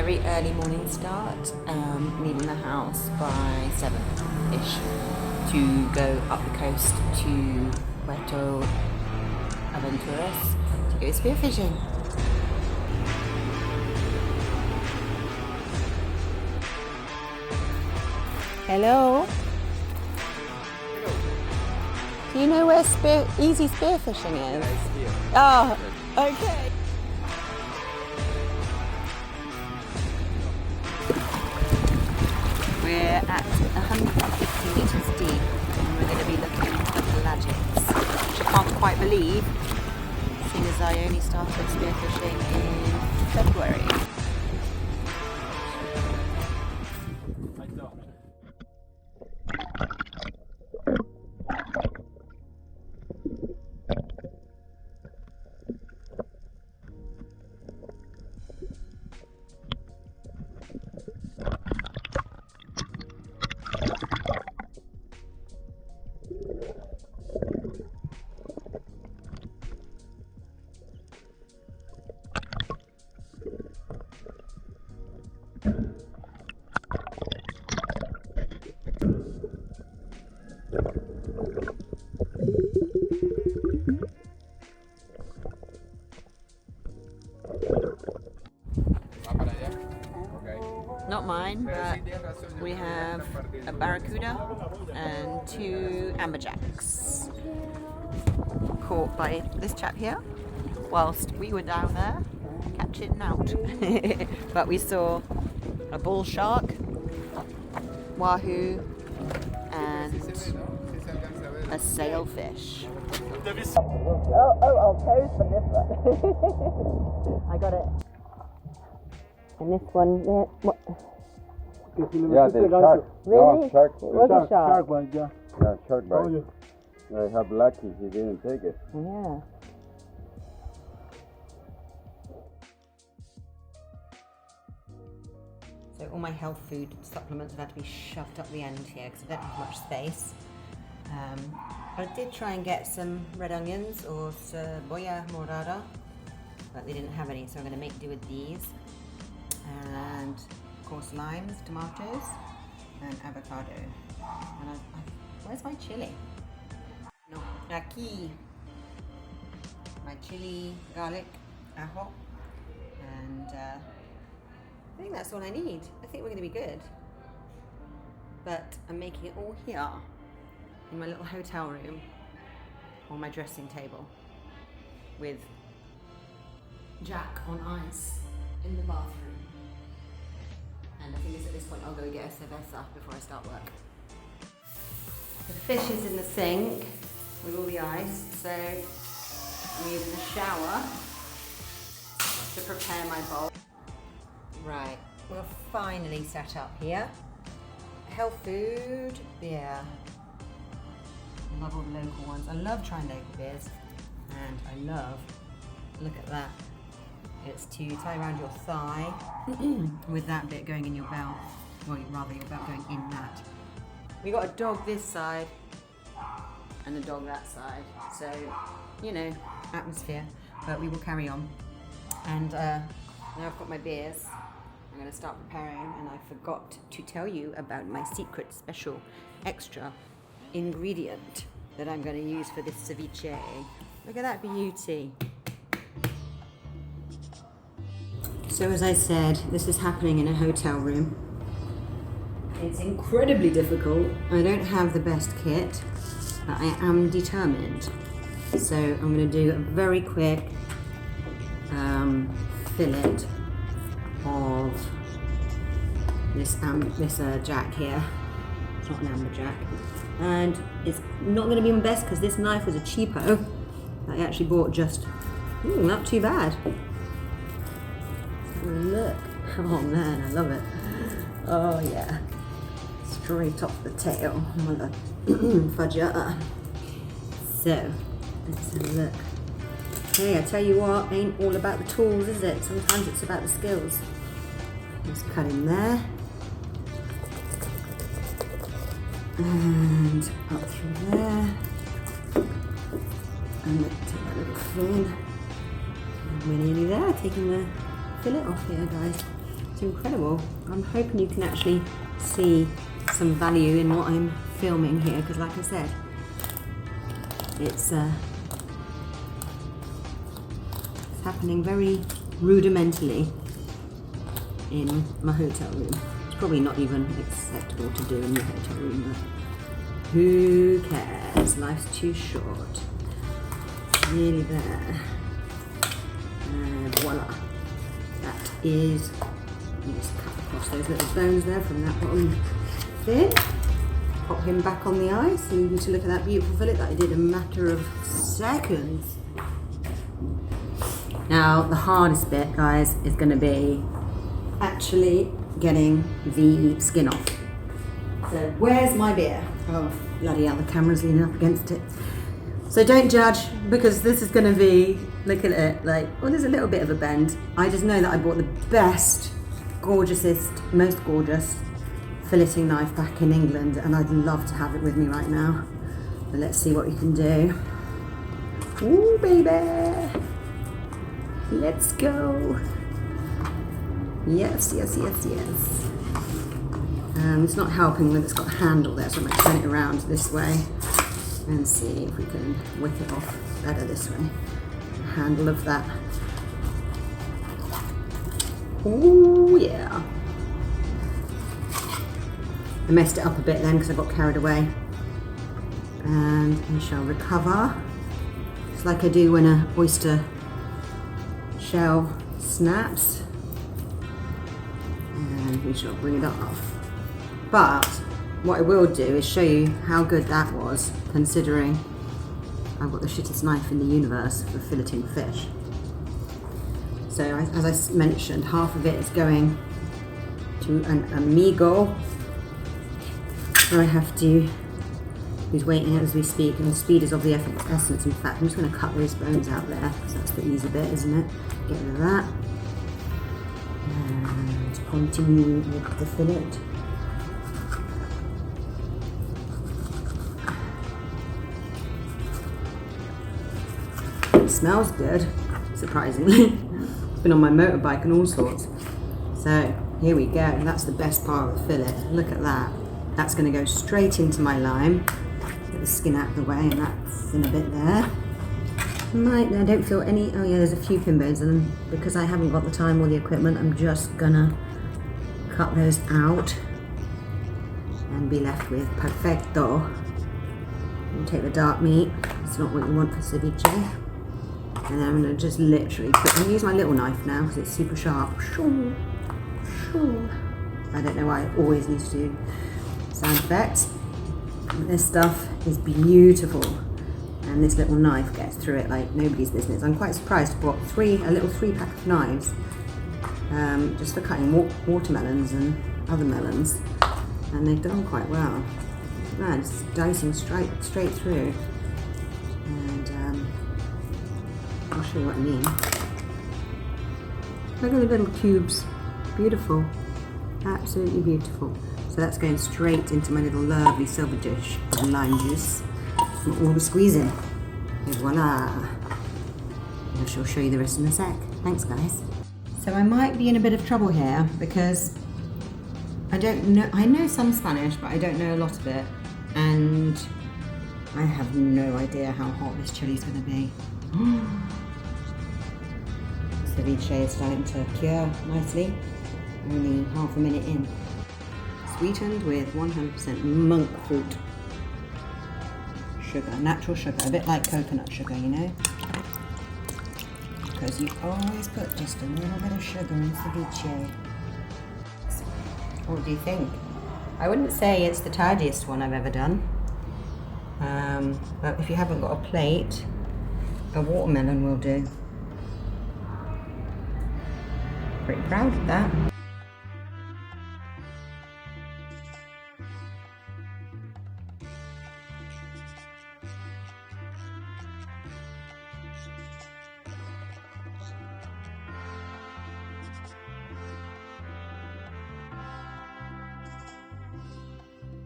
very early morning start, leaving the house by 7-ish to go up the coast to Puerto Aventuras to go spearfishing. Hello. Do you know where easy spearfishing is? Oh, okay. We're at 150 metres deep and we're going to be looking at the pelagics, which I can't quite believe, seeing as I only started spearfishing in February. Not mine, but we have a barracuda and 2 amberjacks caught by this chap here whilst we were down there catching out. But we saw a bull shark, wahoo, and a sailfish. I'll pose for this one. I got it. And this one, what? Yeah, the shark. Really? No, shark. It was a shark. Shark bite, yeah. Yeah, shark bite. Oh, yeah. I have lucky he didn't take it. Yeah. So all my health food supplements have had to be shoved up the end here because I don't have much space. I did try and get some red onions or cebolla morada, but they didn't have any, so I'm going to make do with these. And of course limes, tomatoes, and avocado. And where's my chili? No, aquí. My chili, garlic, ajo, and I think that's all I need. I think we're going to be good. But I'm making it all here in my little hotel room on my dressing table with Jack on ice in the bathroom. And I think at this point I'll go get a cerveza before I start work. The fish is in the sink with all the ice, so I'm using the shower to prepare my bowl. Right, we're finally set up here. Health food, beer. I love all the local ones. I love trying local beers, and I love, look at that. It's to tie around your thigh with that bit going in your belt. Well, rather your belt going in that. We got a dog this side and a dog that side. So, you know, atmosphere. But we will carry on. And now I've got my beers. I'm going to start preparing, and I forgot to tell you about my secret special extra ingredient that I'm going to use for this ceviche. Look at that beauty. So as I said, this is happening in a hotel room. It's incredibly difficult. I don't have the best kit, but I am determined. So I'm going to do a very quick fillet of this jack here. It's not an amberjack. And it's not going to be my best because this knife was a cheapo. I actually bought just, not too bad. Look, oh man, I love it. Oh yeah, straight off the tail, mother fudger. So, let's have a look. Hey, I tell you what, ain't all about the tools, is it? Sometimes it's about the skills. Just cut in there. And up through there. And take that little fin. And we're nearly there, taking the fillet off here, guys. It's incredible. I'm hoping you can actually see some value in what I'm filming here, because like I said, it's happening very rudimentarily in my hotel room. It's probably not even acceptable to do in your hotel room, but who cares? Life's too short. Nearly there. And voila. That is, let me just cut across those little bones there from that bottom fin. Pop him back on the ice and leave you to look at that beautiful fillet that I did in a matter of seconds. Now, the hardest bit, guys, is going to be actually getting the skin off. So, where's my beer? Oh, bloody hell, the camera's leaning up against it. So don't judge, because this is going to be, look at it, like, oh, there's a little bit of a bend. I just know that I bought the best, gorgeousest, most gorgeous filleting knife back in England, and I'd love to have it with me right now. But let's see what we can do. Ooh, baby! Let's go! Yes, yes, yes, yes. It's not helping that it's got a handle there, so I'm going to turn it around this way and see if we can whip it off better this way. The handle of that. Ooh, yeah. I messed it up a bit then because I got carried away. And I shall recover. It's like I do when an oyster shell snaps. And we shall bring it off. But what I will do is show you how good that was, considering I've got the shittest knife in the universe for filleting fish. So as I mentioned, half of it is going to an amigo. I have to, who's waiting as we speak, and the speed is of the essence. In fact, I'm just going to cut those bones out there, because that's the easy bit, isn't it? Get rid of that. And continue with the fillet. It smells good, surprisingly. It's been on my motorbike and all sorts. So here we go, and that's the best part of the fillet. Look at that. That's going to go straight into my lime. Get the skin out of the way, and that's in a bit there. I don't feel any, oh yeah, there's a few pin bones, and because I haven't got the time or the equipment, I'm just gonna cut those out and be left with perfecto. And take the dark meat, it's not what you want for ceviche. And then I'm gonna just literally I'm gonna use my little knife now because it's super sharp. I don't know why I always need to do sound effects. This stuff is beautiful, and this little knife gets through it like nobody's business. I'm quite surprised. I bought a little 3-pack of knives just for cutting watermelons and other melons, and they've done quite well. Man, it's dicing straight through, and I'll show you what I mean. Look at the little cubes, beautiful, absolutely beautiful. So that's going straight into my little lovely silver dish of lime juice. And all the squeezing. And voila! I shall show you the rest in a sec. Thanks, guys. So I might be in a bit of trouble here because I don't know. I know some Spanish, but I don't know a lot of it, and I have no idea how hot this chili is going to be. Ceviche is starting to cure nicely. Only half a minute in. Sweetened with 100% monk fruit sugar, natural sugar, a bit like coconut sugar, you know, because you always put just a little bit of sugar in ceviche. What do you think? I wouldn't say it's the tidiest one I've ever done, but if you haven't got a plate, a watermelon will do. Pretty proud of that.